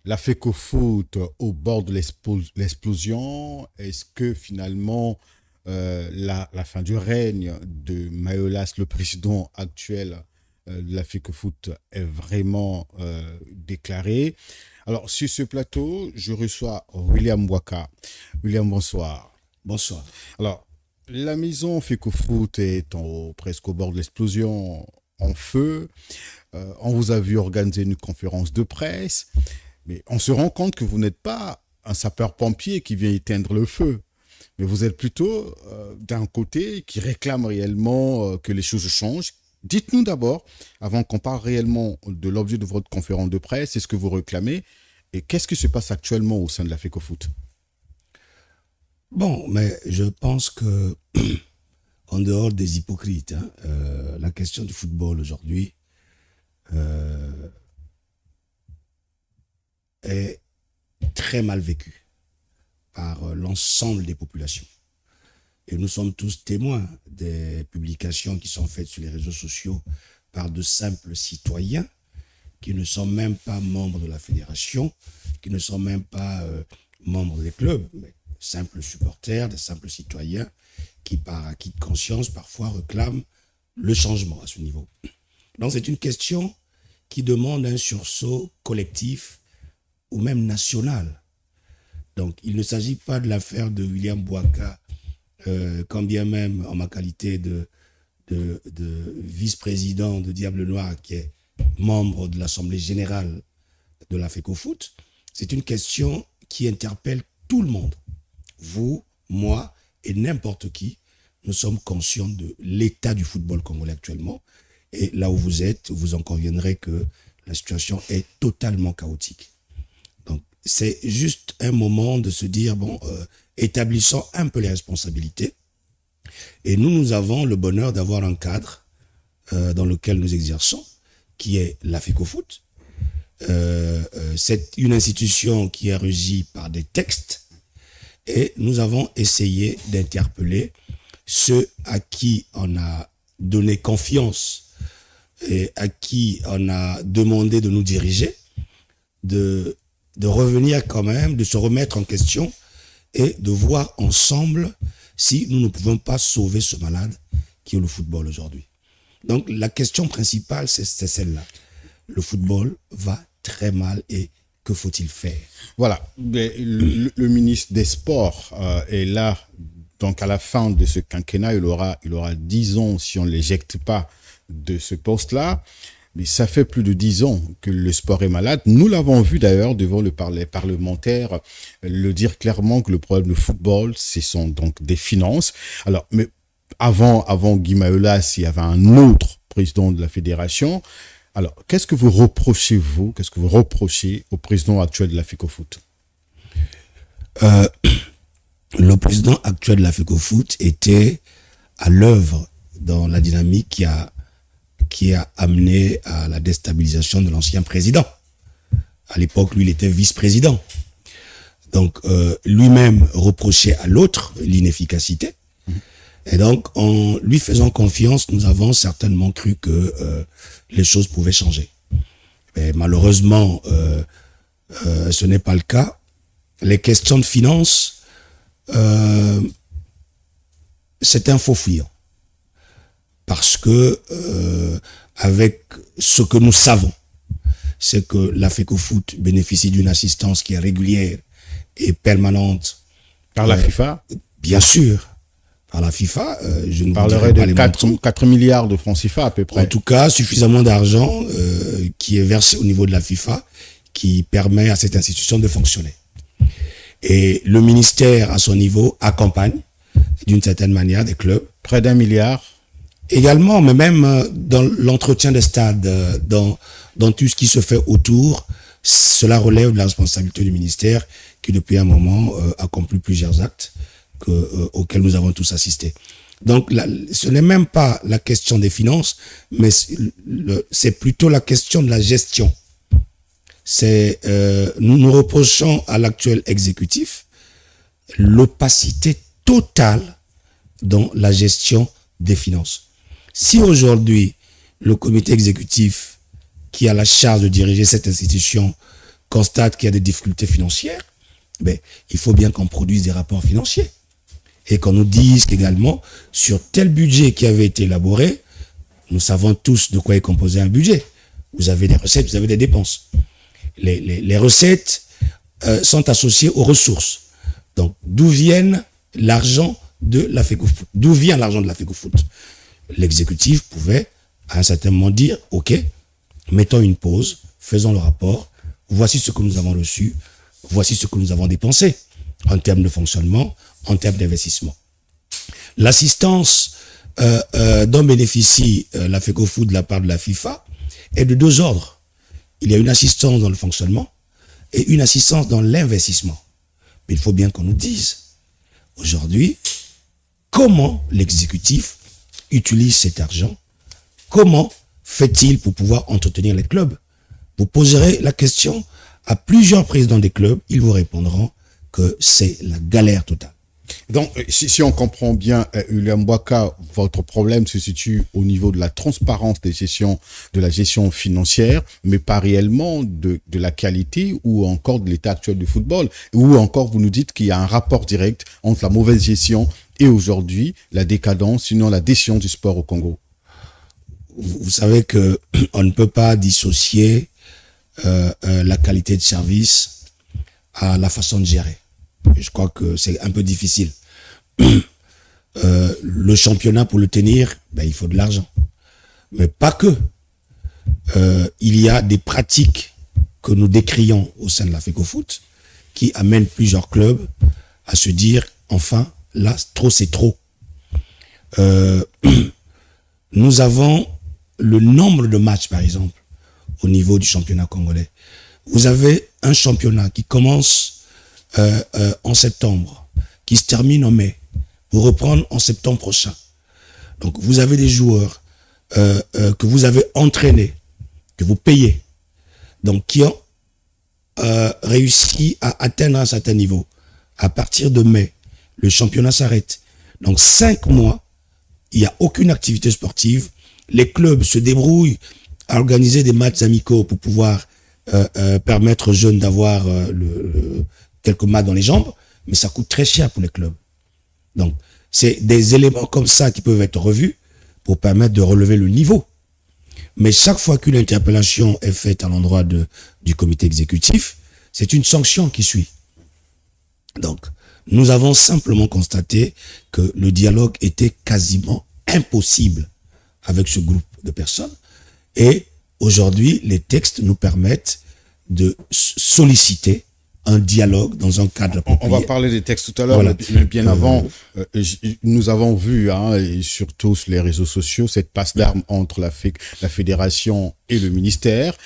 La FECOFOOT au bord de l'explosion. Est-ce que finalement la fin du règne de Mayolas, le président actuel de la FECOFOOT, est vraiment déclarée? Alors, sur ce plateau, je reçois William Waka. William, bonsoir. Bonsoir. Alors, la maison FECOFOOT est presque au bord de l'explosion, en feu. On vous a vu organiser une conférence de presse, mais on se rend compte que vous n'êtes pas un sapeur-pompier qui vient éteindre le feu, mais vous êtes plutôt d'un côté qui réclame réellement que les choses changent. Dites-nous d'abord, avant qu'on parle réellement de l'objet de votre conférence de presse, c'est ce que vous réclamez, et qu'est-ce qui se passe actuellement au sein de la FECOFOOT? Bon, mais je pense que, en dehors des hypocrites, la question du football aujourd'hui est très mal vécue par l'ensemble des populations. Et nous sommes tous témoins des publications qui sont faites sur les réseaux sociaux par de simples citoyens qui ne sont même pas membres de la fédération, qui ne sont même pas membres des clubs, mais simples supporters, des simples citoyens qui, par acquis de conscience, parfois réclament le changement à ce niveau. Donc c'est une question qui demande un sursaut collectif ou même national. Donc il ne s'agit pas de l'affaire de William Bouaka, quand bien même en ma qualité de vice-président de Diable Noir, qui est membre de l'Assemblée générale de la FECOFOOT. C'est une question qui interpelle tout le monde. Vous, moi et n'importe qui, nous sommes conscients de l'état du football congolais actuellement. Et là où vous êtes, vous en conviendrez que la situation est totalement chaotique. Donc, c'est juste un moment de se dire, bon, établissons un peu les responsabilités. Et nous avons le bonheur d'avoir un cadre dans lequel nous exerçons, qui est la FECOFOOT. C'est une institution qui est régie par des textes. Et nous avons essayé d'interpeller ceux à qui on a donné confiance et à qui on a demandé de nous diriger, de revenir quand même, de se remettre en question et de voir ensemble si nous ne pouvons pas sauver ce malade qui est le football aujourd'hui. Donc la question principale, c'est celle-là. Le football va très mal et que faut-il faire? Voilà, le ministre des Sports est là, donc à la fin de ce quinquennat, il aura 10 ans si on ne l'éjecte pas de ce poste-là. Mais ça fait plus de 10 ans que le sport est malade. Nous l'avons vu d'ailleurs devant les parlementaires le dire clairement que le problème du football, ce sont donc des finances. Alors, mais avant Guy Mayolas, il y avait un autre président de la fédération. Alors, qu'est-ce que vous reprochez au président actuel de la FECOFOOT? Le président actuel de la FECOFOOT était à l'œuvre dans la dynamique qui a amené à la déstabilisation de l'ancien président. À l'époque, lui, il était vice-président. Donc, lui-même reprochait à l'autre l'inefficacité. Et donc, en lui faisant confiance, nous avons certainement cru que les choses pouvaient changer. Mais malheureusement, ce n'est pas le cas. Les questions de finances, c'est un faux fuyant. Parce que, avec ce que nous savons, c'est que la FECOFOOT bénéficie d'une assistance qui est régulière et permanente. Par la FIFA? Bien sûr. Par la FIFA, je ne parlerai de 4 milliards de francs CFA à peu près. En tout cas, suffisamment d'argent qui est versé au niveau de la FIFA, qui permet à cette institution de fonctionner. Et le ministère, à son niveau, accompagne d'une certaine manière des clubs. Près d'1 milliard. Également, mais même dans l'entretien des stades, dans tout ce qui se fait autour, cela relève de la responsabilité du ministère qui, depuis un moment, accomplit plusieurs actes auxquels nous avons tous assisté. Donc, ce n'est même pas la question des finances, mais c'est plutôt la question de la gestion. Nous nous reprochons à l'actuel exécutif l'opacité totale dans la gestion des finances. Si aujourd'hui, le comité exécutif qui a la charge de diriger cette institution constate qu'il y a des difficultés financières, ben, il faut bien qu'on produise des rapports financiers. Et qu'on nous dise qu'également, sur tel budget qui avait été élaboré, nous savons tous de quoi est composé un budget. Vous avez des recettes, vous avez des dépenses. Les recettes sont associées aux ressources. Donc, d'où vient l'argent de la FECOFOOT? D'où vient l'argent de la FECOFOOT? L'exécutif pouvait, à un certain moment, dire, OK, mettons une pause, faisons le rapport, voici ce que nous avons reçu, voici ce que nous avons dépensé en termes de fonctionnement, en termes d'investissement. L'assistance dont bénéficie la FECOFOOT de la part de la FIFA est de deux ordres. Il y a une assistance dans le fonctionnement et une assistance dans l'investissement. Mais il faut bien qu'on nous dise, aujourd'hui, comment l'exécutif utilise cet argent, comment fait-il pour pouvoir entretenir les clubs. Vous poserez la question à plusieurs présidents des clubs, ils vous répondront que c'est la galère totale. Donc, si on comprend bien, William Bouaka, votre problème se situe au niveau de la transparence de la gestion financière, mais pas réellement de la qualité ou encore de l'état actuel du football. Ou encore, vous nous dites qu'il y a un rapport direct entre la mauvaise gestion et aujourd'hui la décadence, sinon la décision du sport au Congo. Vous savez que on ne peut pas dissocier la qualité de service à la façon de gérer. Je crois que c'est un peu difficile. Le championnat, pour le tenir, ben, il faut de l'argent. Mais pas que. Il y a des pratiques que nous décrions au sein de la FECOFOOT qui amènent plusieurs clubs à se dire, enfin, là, trop c'est trop. Nous avons le nombre de matchs, par exemple, au niveau du championnat congolais. Vous avez un championnat qui commence en septembre, qui se termine en mai, pour reprendre en septembre prochain. Donc, vous avez des joueurs que vous avez entraînés, que vous payez, donc qui ont réussi à atteindre un certain niveau. À partir de mai, le championnat s'arrête. Donc, 5 mois, il n'y a aucune activité sportive. Les clubs se débrouillent à organiser des matchs amicaux pour pouvoir permettre aux jeunes d'avoir quelques matchs dans les jambes, mais ça coûte très cher pour les clubs. Donc, c'est des éléments comme ça qui peuvent être revus pour permettre de relever le niveau. Mais chaque fois qu'une interpellation est faite à l'endroit du comité exécutif, c'est une sanction qui suit. Donc, nous avons simplement constaté que le dialogue était quasiment impossible avec ce groupe de personnes. Et aujourd'hui, les textes nous permettent de solliciter un dialogue dans un cadre approprié. On va parler des textes tout à l'heure, voilà. Mais bien avant, nous avons vu, et surtout sur les réseaux sociaux, cette passe d'armes entre la fédération et le ministère.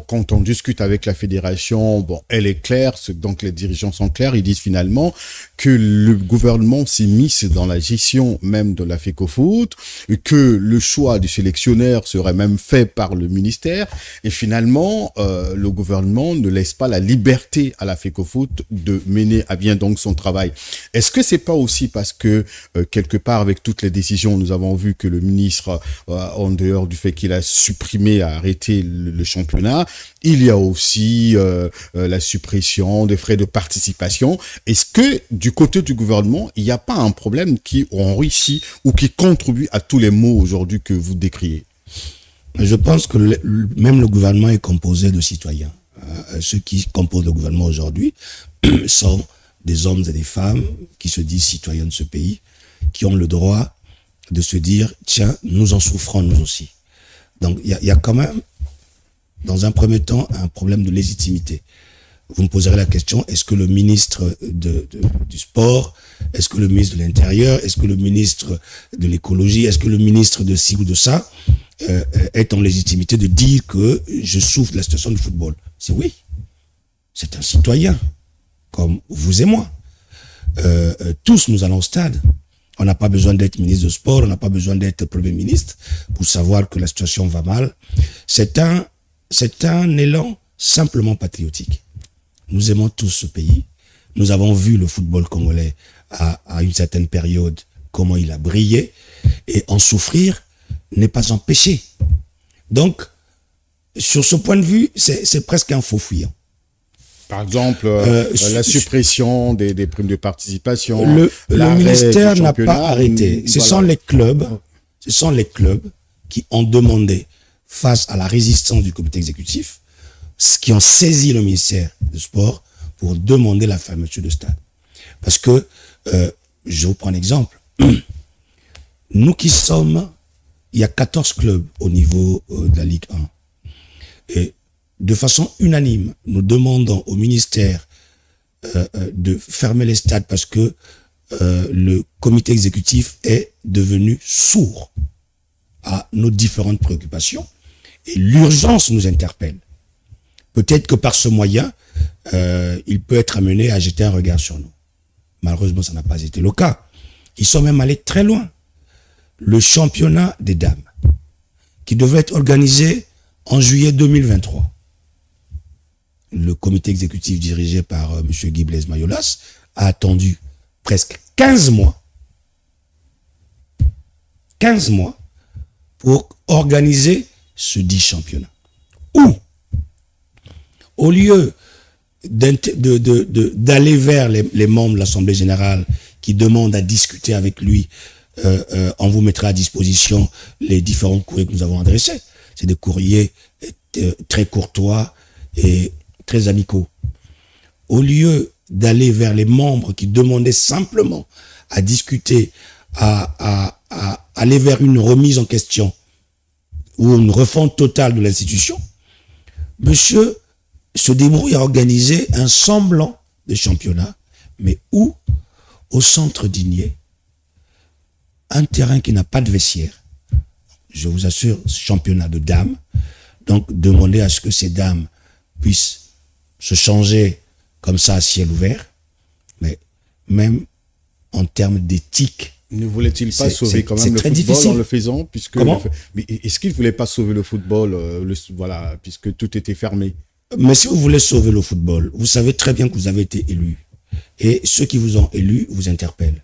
Quand on discute avec la fédération, bon, elle est claire, donc les dirigeants sont clairs, ils disent finalement que le gouvernement s'est mis dans la gestion même de la FECOFOOT, que le choix du sélectionneur serait même fait par le ministère, et finalement, le gouvernement ne laisse pas la liberté à la FECOFOOT de mener à bien donc son travail. Est-ce que c'est pas aussi parce que quelque part avec toutes les décisions, nous avons vu que le ministre, en dehors du fait qu'il a supprimé, a arrêté le championnat, il y a aussi la suppression des frais de participation. Est-ce que du côté du gouvernement, il n'y a pas un problème qui enrichit ou qui contribue à tous les maux aujourd'hui que vous décriez? Je pense que même le gouvernement est composé de citoyens. Ceux qui composent le gouvernement aujourd'hui sont des hommes et des femmes qui se disent citoyens de ce pays, qui ont le droit de se dire, tiens, nous en souffrons nous aussi. Donc il y a quand même, dans un premier temps, un problème de légitimité. Vous me poserez la question, est-ce que le ministre du sport, est-ce que le ministre de l'Intérieur, est-ce que le ministre de l'écologie, est-ce que le ministre de ci ou de ça est en légitimité de dire que je souffre de la situation du football? C'est oui. C'est un citoyen, comme vous et moi. Tous nous allons au stade. On n'a pas besoin d'être ministre de sport, on n'a pas besoin d'être premier ministre pour savoir que la situation va mal. C'est un élan simplement patriotique. Nous aimons tous ce pays. Nous avons vu le football congolais à une certaine période, comment il a brillé. Et en souffrir n'est pas un péché. Donc, sur ce point de vue, c'est presque un faux fuyant. Par exemple, la suppression des primes de participation. Le ministère n'a pas arrêté. Ce sont les clubs qui ont demandé, face à la résistance du comité exécutif, qui ont saisi le ministère du Sport pour demander la fermeture de stade. Parce que, je vous prends un exemple, nous qui sommes, il y a 14 clubs au niveau de la Ligue 1. Et de façon unanime, nous demandons au ministère de fermer les stades parce que le comité exécutif est devenu sourd à nos différentes préoccupations et l'urgence nous interpelle. Peut-être que par ce moyen, il peut être amené à jeter un regard sur nous. Malheureusement, ça n'a pas été le cas. Ils sont même allés très loin. Le championnat des dames, qui devait être organisé en juillet 2023. Le comité exécutif dirigé par M. Guy Blaise Mayolas a attendu presque 15 mois. 15 mois pour organiser ce dit championnat. Où, au lieu d'aller vers les membres de l'Assemblée générale qui demandent à discuter avec lui, on vous mettra à disposition les différents courriers que nous avons adressés. C'est des courriers très courtois et très amicaux. Au lieu d'aller vers les membres qui demandaient simplement à discuter, à aller vers une remise en question ou une refonte totale de l'institution, monsieur se débrouille à organiser un semblant de championnat, mais où, au centre d'Igné, un terrain qui n'a pas de vestiaire. Je vous assure, championnat de dames. Donc, demander à ce que ces dames puissent se changer comme ça à ciel ouvert. Mais même en termes d'éthique. Ne voulait-il pas sauver quand même le football difficile en le faisant puisque mais est-ce qu'il ne voulait pas sauver le football voilà, puisque tout était fermé? Mais si vous voulez sauver le football, vous savez très bien que vous avez été élu. Et ceux qui vous ont élu vous interpellent.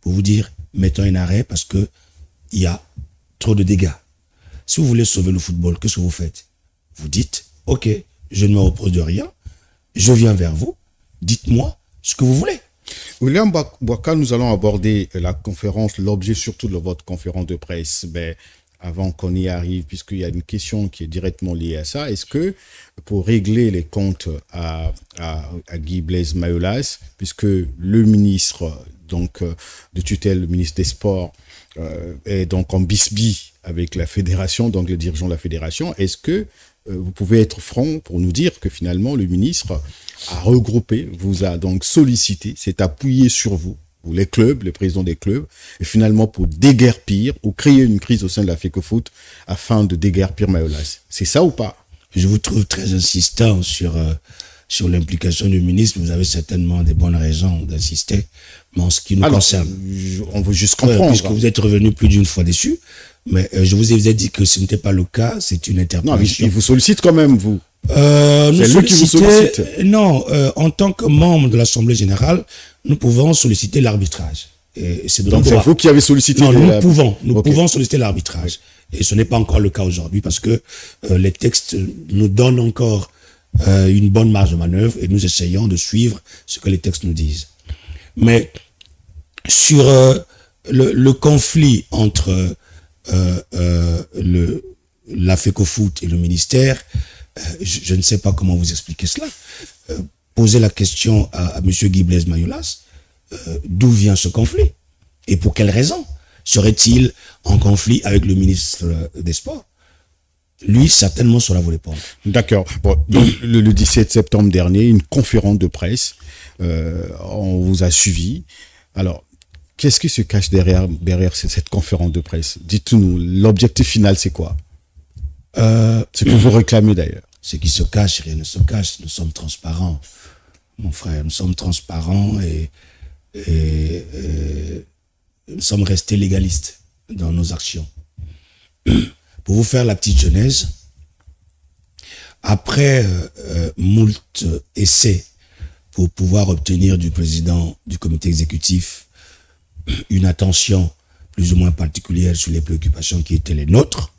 Pour vous dire, mettons un arrêt parce que il y a trop de dégâts. Si vous voulez sauver le football, qu'est-ce que vous faites? Vous dites, ok, je ne me repose de rien, je viens vers vous, dites-moi ce que vous voulez. William Bouaka, nous allons aborder la conférence, l'objet surtout de votre conférence de presse. Mais avant qu'on y arrive, puisqu'il y a une question qui est directement liée à ça, est-ce que pour régler les comptes à Guy Blaise Mayolas, puisque le ministre donc, de tutelle, le ministre des Sports, est donc en bisbille avec la fédération, donc le dirigeant de la fédération, est-ce que vous pouvez être franc pour nous dire que finalement le ministre a regroupé, vous a donc sollicité, s'est appuyé sur vous, les clubs, les présidents des clubs, et finalement pour déguerpir ou créer une crise au sein de la FECOFOOT afin de déguerpir Mayolas. C'est ça ou pas? Je vous trouve très insistant sur l'implication du ministre. Vous avez certainement des bonnes raisons d'insister. Mais en ce qui nous concerne, on veut juste comprendre. Puisque vous êtes revenu plus d'une fois dessus. Mais je vous ai dit que ce n'était pas le cas. C'est une interpellation. Non, il vous sollicite quand même, vous. C'est lui qui vous sollicite. Non, en tant que membre de l'Assemblée générale, nous pouvons solliciter l'arbitrage. Donc c'est vous qui avez sollicité. Non, nous pouvons solliciter l'arbitrage. Et ce n'est pas encore le cas aujourd'hui parce que les textes nous donnent encore une bonne marge de manœuvre et nous essayons de suivre ce que les textes nous disent. Mais sur le conflit entre la FECOFOOT et le ministère, je ne sais pas comment vous expliquer cela. Posez la question à M. Guy Blaise Mayolas, d'où vient ce conflit et pour quelles raisons serait-il en conflit avec le ministre des Sports? Lui, certainement, cela ne voulait pas. D'accord. Bon, donc, le 17 septembre dernier, une conférence de presse, on vous a suivi. Alors, qu'est-ce qui se cache derrière cette conférence de presse? Dites-nous, l'objectif final, c'est quoi? Ce que vous réclamez d'ailleurs. Ce qui se cache, rien ne se cache. Nous sommes transparents, mon frère. Nous sommes transparents et nous sommes restés légalistes dans nos actions. Pour vous faire la petite genèse, après moult essais pour pouvoir obtenir du président du comité exécutif une attention plus ou moins particulière sur les préoccupations qui étaient les nôtres,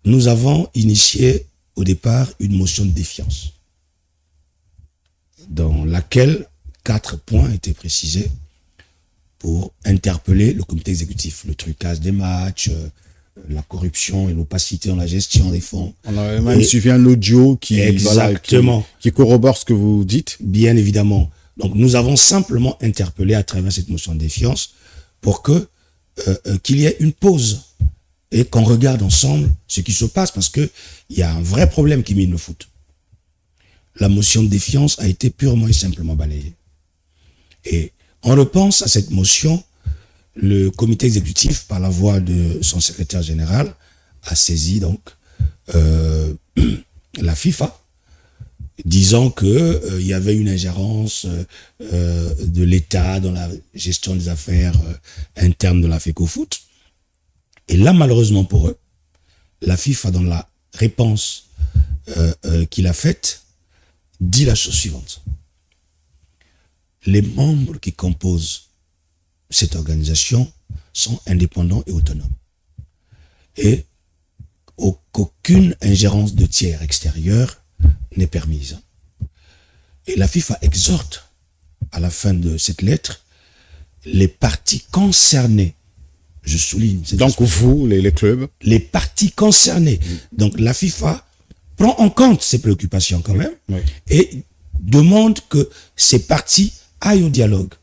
nous avons initié au départ une motion de défiance dans laquelle 4 points étaient précisés pour interpeller le comité exécutif. Le trucage des matchs, la corruption et l'opacité dans la gestion des fonds. On a même suivi un audio qui corrobore ce que vous dites. Bien évidemment. Donc nous avons simplement interpellé à travers cette motion de défiance pour que qu'il y ait une pause et qu'on regarde ensemble ce qui se passe, parce que il y a un vrai problème qui mine le foot. La motion de défiance a été purement et simplement balayée. Et on repense à cette motion, le comité exécutif, par la voix de son secrétaire général, a saisi donc la FIFA, disant que il y avait une ingérence de l'État dans la gestion des affaires internes de la FECOFOOT. Et là, malheureusement pour eux, la FIFA, dans la réponse qu'il a faite, dit la chose suivante. Les membres qui composent cette organisation sont indépendants et autonomes. Et qu'aucune ingérence de tiers extérieurs n'est permise. Et la FIFA exhorte, à la fin de cette lettre, les parties concernées, je souligne. Donc vous, les clubs. Les parties concernées. Donc la FIFA prend en compte ces préoccupations quand même, et demande que ces parties aillent au dialogue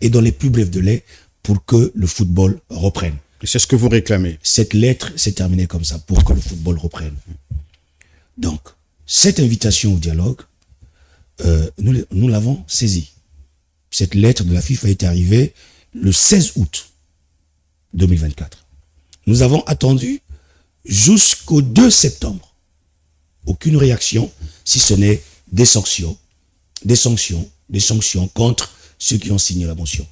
et dans les plus brefs délais pour que le football reprenne. C'est ce que vous réclamez. Cette lettre s'est terminée comme ça, pour que le football reprenne. Donc, cette invitation au dialogue, nous l'avons saisie. Cette lettre de la FIFA est arrivée le 16 août 2024. Nous avons attendu jusqu'au 2 septembre. Aucune réaction, si ce n'est des sanctions contre ceux qui ont signé la motion.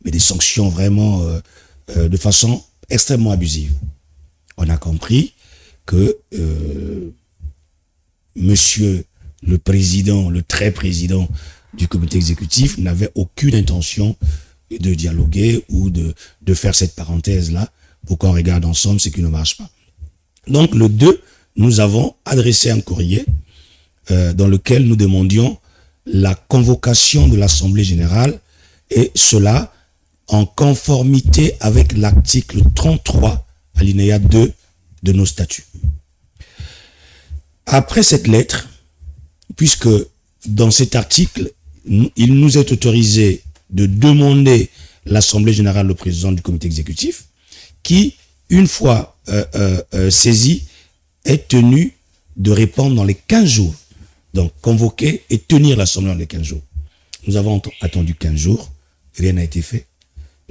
Mais des sanctions vraiment de façon extrêmement abusive. On a compris que monsieur le président, le très président du comité exécutif n'avait aucune intention de dialoguer ou de faire cette parenthèse-là pour qu'on regarde ensemble ce qui ne marche pas. Donc le 2, nous avons adressé un courrier dans lequel nous demandions la convocation de l'Assemblée générale, et cela en conformité avec l'article 33, alinéa 2 de nos statuts. Après cette lettre, puisque dans cet article, il nous est autorisé de demander l'Assemblée générale au président du comité exécutif, qui, une fois saisi, est tenu de répondre dans les 15 jours. Donc, convoquer et tenir l'Assemblée dans les 15 jours. Nous avons attendu 15 jours, rien n'a été fait.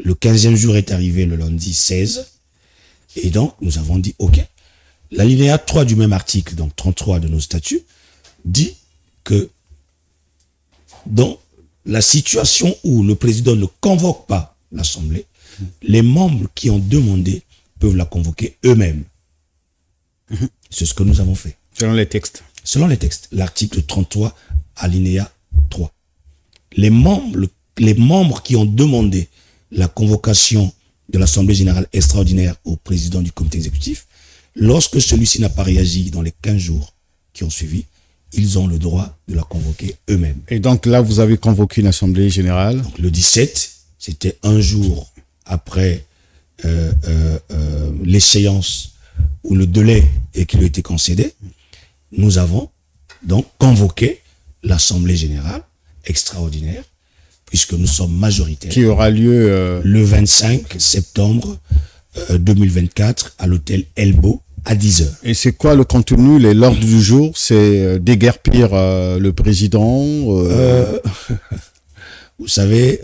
Le 15e jour est arrivé le lundi 16, et donc nous avons dit, ok, l'alinéa 3 du même article, donc 33 de nos statuts, dit que dans la situation où le président ne convoque pas l'Assemblée, les membres qui ont demandé peuvent la convoquer eux-mêmes. C'est ce que nous avons fait. Selon les textes. Selon les textes, l'article 33, alinéa 3. Les membres qui ont demandé la convocation de l'Assemblée générale extraordinaire au président du comité exécutif, lorsque celui-ci n'a pas réagi dans les 15 jours qui ont suivi, ils ont le droit de la convoquer eux-mêmes. Et donc là, vous avez convoqué une Assemblée générale. Donc, le 17, c'était un jour après l'échéance ou le délai et qui lui a été concédé. Nous avons donc convoqué l'Assemblée générale extraordinaire, puisque nous sommes majoritaires. Qui aura lieu le 25 septembre 2024 à l'hôtel Elbow à 10h. Et c'est quoi le contenu, l'ordre du jour? C'est déguerpir le président Vous savez,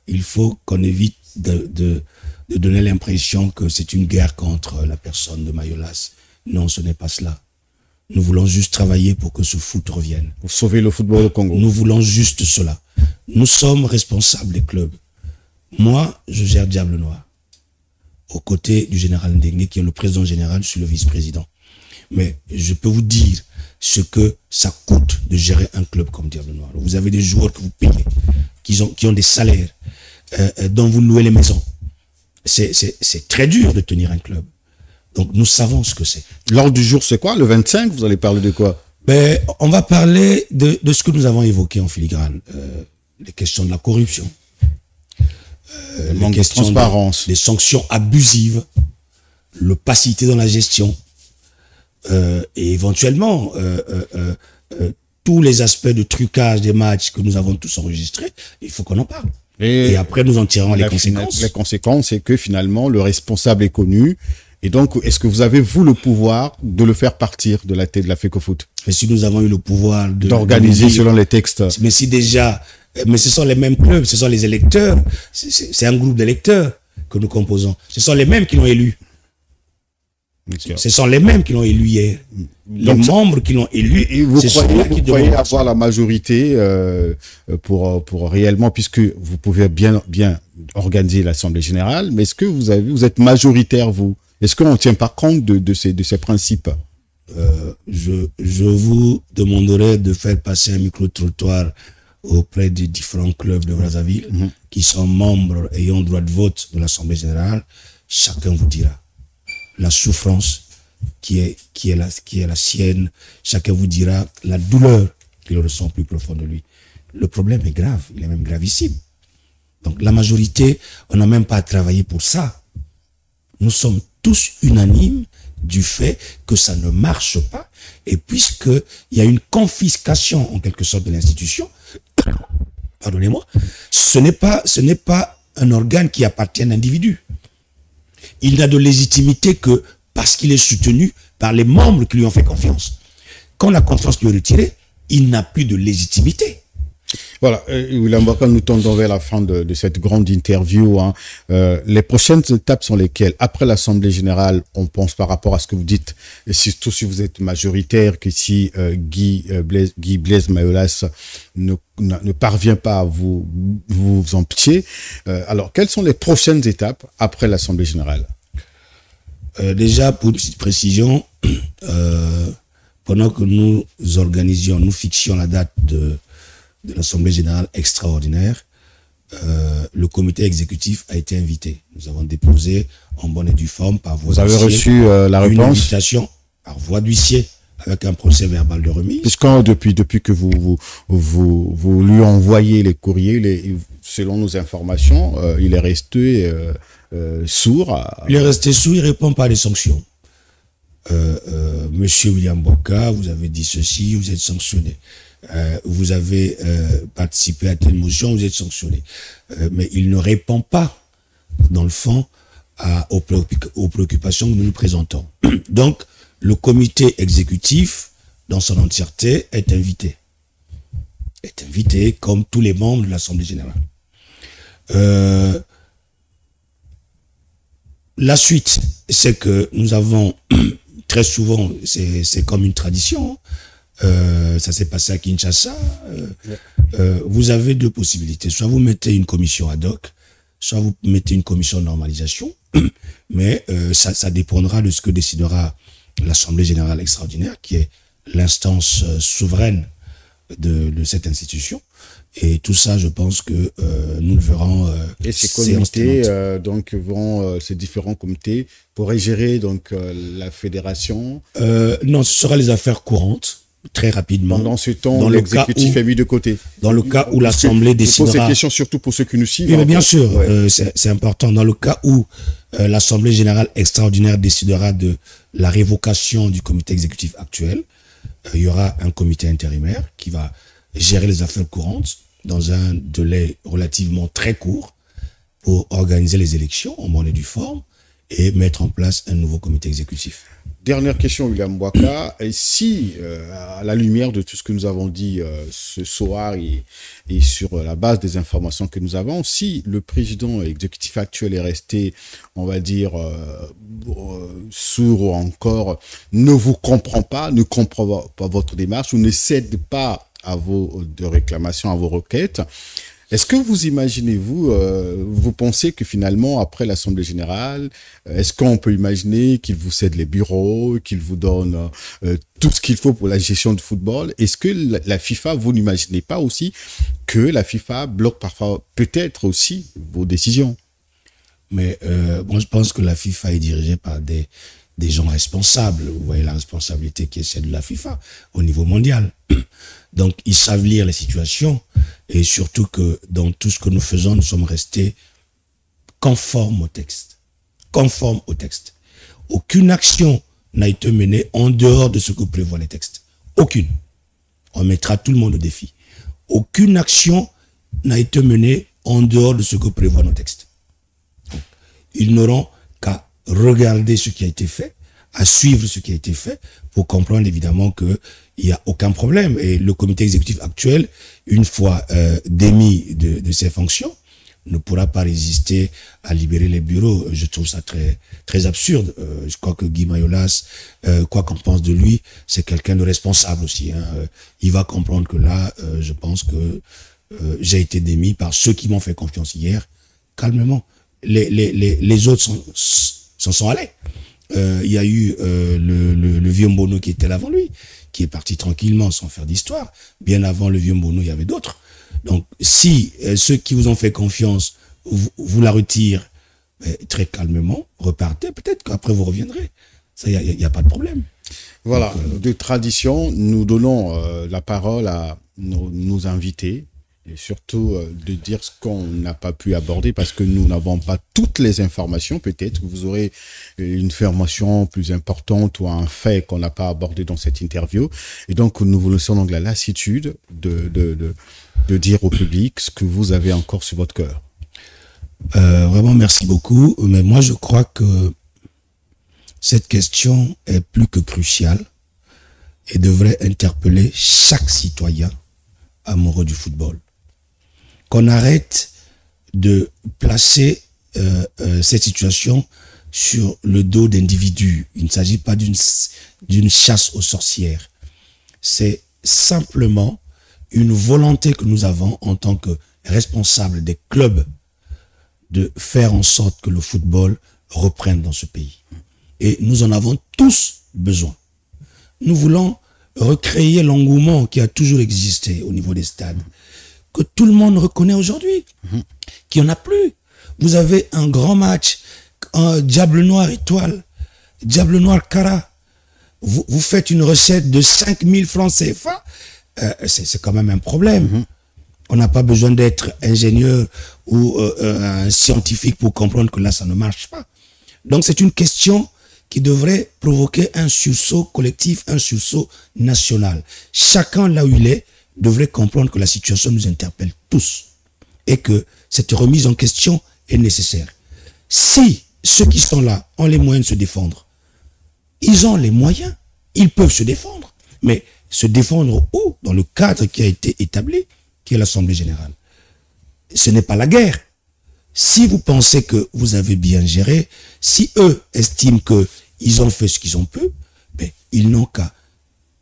il faut qu'on évite de donner l'impression que c'est une guerre contre la personne de Mayolas. Non, ce n'est pas cela. Nous voulons juste travailler pour que ce foot revienne. Pour sauver le football au Congo. Nous voulons juste cela. Nous sommes responsables des clubs. Moi, je gère Diable Noir, aux côtés du général Ndengue, qui est le président général, je suis le vice-président. Mais je peux vous dire ce que ça coûte de gérer un club comme Diable Noir. Vous avez des joueurs que vous payez, qui ont des salaires, dont vous louez les maisons. C'est très dur de tenir un club. Donc nous savons ce que c'est. L'ordre du jour, c'est quoi? Le 25, vous allez parler de quoi? Ben, on va parler de ce que nous avons évoqué en filigrane. Les questions de la corruption. Le manque de transparence. Les sanctions abusives. L'opacité dans la gestion. Et éventuellement, tous les aspects de trucage des matchs que nous avons tous enregistrés, il faut qu'on en parle. Et après, nous en tirerons les conséquences. Les conséquences, c'est que finalement, le responsable est connu. Et donc, est-ce que vous avez, vous, le pouvoir de le faire partir de la tête de la FECOFOOT? Et si nous avons eu le pouvoir d'organiser selon les textes. Mais si déjà, mais ce sont les mêmes clubs, ce sont les électeurs, c'est un groupe d'électeurs que nous composons. Ce sont les mêmes qui l'ont élu. Ce sont les mêmes qui l'ont élu hier. Les membres qui l'ont élu. Et vous croyez avoir la majorité pour réellement, puisque vous pouvez bien organiser l'Assemblée générale, mais est-ce que vous êtes majoritaire, vous? Est-ce qu'on ne tient pas compte de ces principes? Je vous demanderai de faire passer un micro-trottoir auprès des différents clubs de Brazzaville qui sont membres ayant droit de vote de l'Assemblée générale. Chacun vous dira la souffrance qui est la sienne. Chacun vous dira la douleur qu'il ressent plus profond de lui. Le problème est grave, il est même gravissime. Donc la majorité, on n'a même pas à travailler pour ça. Nous sommes tous unanimes du fait que ça ne marche pas. Et puisqu'il y a une confiscation en quelque sorte de l'institution, pardonnez-moi, ce n'est pas un organe qui appartient à un individu. Il n'a de légitimité que parce qu'il est soutenu par les membres qui lui ont fait confiance. Quand la confiance lui est retirée, il n'a plus de légitimité. Voilà, William Bouaka, nous tendons vers la fin de cette grande interview. Hein. Les prochaines étapes sont lesquelles? Après l'Assemblée générale, on pense par rapport à ce que vous dites, et surtout si vous êtes majoritaire, que si Guy Blaise Mayolas ne parvient pas à vous empêcher. Alors, quelles sont les prochaines étapes après l'Assemblée générale? Déjà, pour une petite précision, pendant que nous fixions la date de l'Assemblée générale extraordinaire, le comité exécutif a été invité. Nous avons déposé en bonne et due forme par voie d'huissier. Vous avez reçu la réponse? Une invitation par voie d'huissier avec un procès verbal de remise. Puisque depuis que vous lui envoyez les courriers, selon nos informations, il est resté sourd. Il est resté sourd, il répond pas à des sanctions. Monsieur William Bouaka, vous avez dit ceci, vous êtes sanctionné. Vous avez participé à telle motion, vous êtes sanctionné. Mais il ne répond pas, dans le fond, aux préoccupations que nous nous présentons. Donc, le comité exécutif, dans son entièreté, est invité. Est invité comme tous les membres de l'Assemblée générale. La suite, c'est que nous avons très souvent, c'est comme une tradition, ça s'est passé à Kinshasa, vous avez deux possibilités. Soit vous mettez une commission ad hoc, soit vous mettez une commission de normalisation, mais ça dépendra de ce que décidera l'Assemblée générale extraordinaire, qui est l'instance souveraine de cette institution. Et tout ça, je pense que nous le verrons. Et ces comités, ces différents comités pourraient gérer donc la fédération. Non, ce sera les affaires courantes, très rapidement. Pendant ce temps, l'exécutif est mis de côté. Dans le cas où l'Assemblée décidera. Je pose ces questions surtout pour ceux qui nous suivent. Oui, mais bien sûr, ouais. C'est important. Dans le cas où l'Assemblée générale extraordinaire décidera de la révocation du comité exécutif actuel, il y aura un comité intérimaire qui va gérer les affaires courantes dans un délai relativement très court pour organiser les élections en bonne et due forme et mettre en place un nouveau comité exécutif. Dernière question, William Bouaka. Et si, à la lumière de tout ce que nous avons dit ce soir et sur la base des informations que nous avons, si le président exécutif actuel est resté, on va dire, sourd ou encore ne vous comprend pas, ne comprend pas votre démarche ou ne cède pas à vos réclamations, à vos requêtes, est-ce que vous imaginez, vous pensez que finalement, après l'Assemblée générale, est-ce qu'on peut imaginer qu'il vous cède les bureaux, qu'il vous donne tout ce qu'il faut pour la gestion du football? Est-ce que la FIFA, vous n'imaginez pas aussi que la FIFA bloque parfois peut-être aussi vos décisions? Mais moi, je pense que la FIFA est dirigée par des gens responsables. Vous voyez la responsabilité qui est celle de la FIFA au niveau mondial. Donc, ils savent lire les situations et surtout que dans tout ce que nous faisons, nous sommes restés conformes au texte. Conformes au texte. Aucune action n'a été menée en dehors de ce que prévoient les textes. Aucune. On mettra tout le monde au défi. Aucune action n'a été menée en dehors de ce que prévoient nos textes. Donc, ils n'auront qu'à regarder ce qui a été fait, à suivre ce qui a été fait, pour comprendre évidemment qu'il n'y a aucun problème. Et le comité exécutif actuel, une fois démis de ses fonctions, ne pourra pas résister à libérer les bureaux. Je trouve ça très, très absurde. Je crois que Guy Mayolas, quoi qu'on pense de lui, c'est quelqu'un de responsable aussi. Hein. Il va comprendre que là, je pense que j'ai été démis par ceux qui m'ont fait confiance hier. Calmement. Les autres s'en sont allés. Il y a eu le vieux Mbono qui était là avant lui, qui est parti tranquillement sans faire d'histoire. Bien avant le vieux Mbono, il y avait d'autres. Donc, si ceux qui vous ont fait confiance vous la retirent très calmement, repartez, peut-être qu'après vous reviendrez. Ça, il n'y a pas de problème. Voilà, donc, de tradition, nous donnons la parole à nos invités, et surtout de dire ce qu'on n'a pas pu aborder parce que nous n'avons pas toutes les informations. Peut-être que vous aurez une information plus importante ou un fait qu'on n'a pas abordé dans cette interview. Et donc, nous vous laissons donc la lassitude de dire au public ce que vous avez encore sur votre cœur. Vraiment, merci beaucoup. Mais moi, je crois que cette question est plus que cruciale et devrait interpeller chaque citoyen amoureux du football. Qu'on arrête de placer cette situation sur le dos d'individus. Il ne s'agit pas d'une chasse aux sorcières. C'est simplement une volonté que nous avons en tant que responsables des clubs de faire en sorte que le football reprenne dans ce pays. Et nous en avons tous besoin. Nous voulons recréer l'engouement qui a toujours existé au niveau des stades, que tout le monde reconnaît aujourd'hui, qu'il n'y en a plus. Vous avez un grand match, un Diable Noir Étoile, Diable Noir Cara. Vous faites une recette de 5000 francs CFA, c'est quand même un problème. On n'a pas besoin d'être ingénieur ou un scientifique pour comprendre que là, ça ne marche pas. Donc, c'est une question qui devrait provoquer un sursaut collectif, un sursaut national. Chacun, là où il est, devrait comprendre que la situation nous interpelle tous et que cette remise en question est nécessaire. Si ceux qui sont là ont les moyens de se défendre, ils ont les moyens, ils peuvent se défendre. Mais se défendre où? Dans le cadre qui a été établi, qui est l'Assemblée générale. Ce n'est pas la guerre. Si vous pensez que vous avez bien géré, si eux estiment qu'ils ont fait ce qu'ils ont pu, ben, ils n'ont qu'à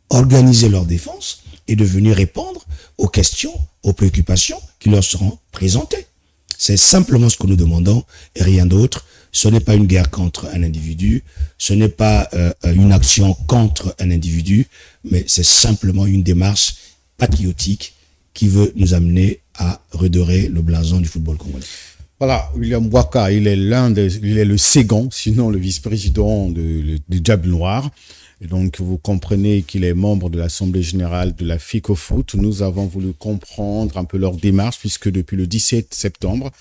organiser leur défense et de venir répondre aux questions, aux préoccupations qui leur seront présentées. C'est simplement ce que nous demandons et rien d'autre. Ce n'est pas une guerre contre un individu, ce n'est pas une action contre un individu, mais c'est simplement une démarche patriotique qui veut nous amener à redorer le blason du football congolais. Voilà, William Bouaka, il est le second, sinon le vice-président du Diable Noir. Et donc, vous comprenez qu'il est membre de l'Assemblée générale de la FICOFOOT. Nous avons voulu comprendre un peu leur démarche, puisque depuis le 17 septembre,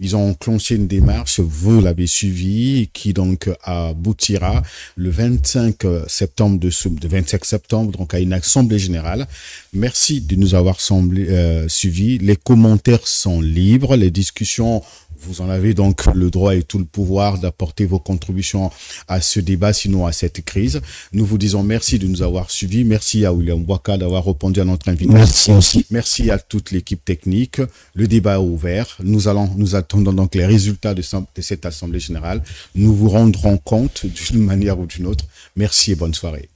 ils ont enclenché une démarche, vous l'avez suivi, qui donc aboutira le 25 septembre, donc à une Assemblée générale. Merci de nous avoir suivis. Les commentaires sont libres, les discussions. Vous en avez donc le droit et tout le pouvoir d'apporter vos contributions à ce débat, sinon à cette crise. Nous vous disons merci de nous avoir suivis. Merci à William Bouaka d'avoir répondu à notre invitation. Merci aussi. Merci à toute l'équipe technique. Le débat est ouvert. Nous attendons donc les résultats de cette Assemblée générale. Nous vous rendrons compte d'une manière ou d'une autre. Merci et bonne soirée.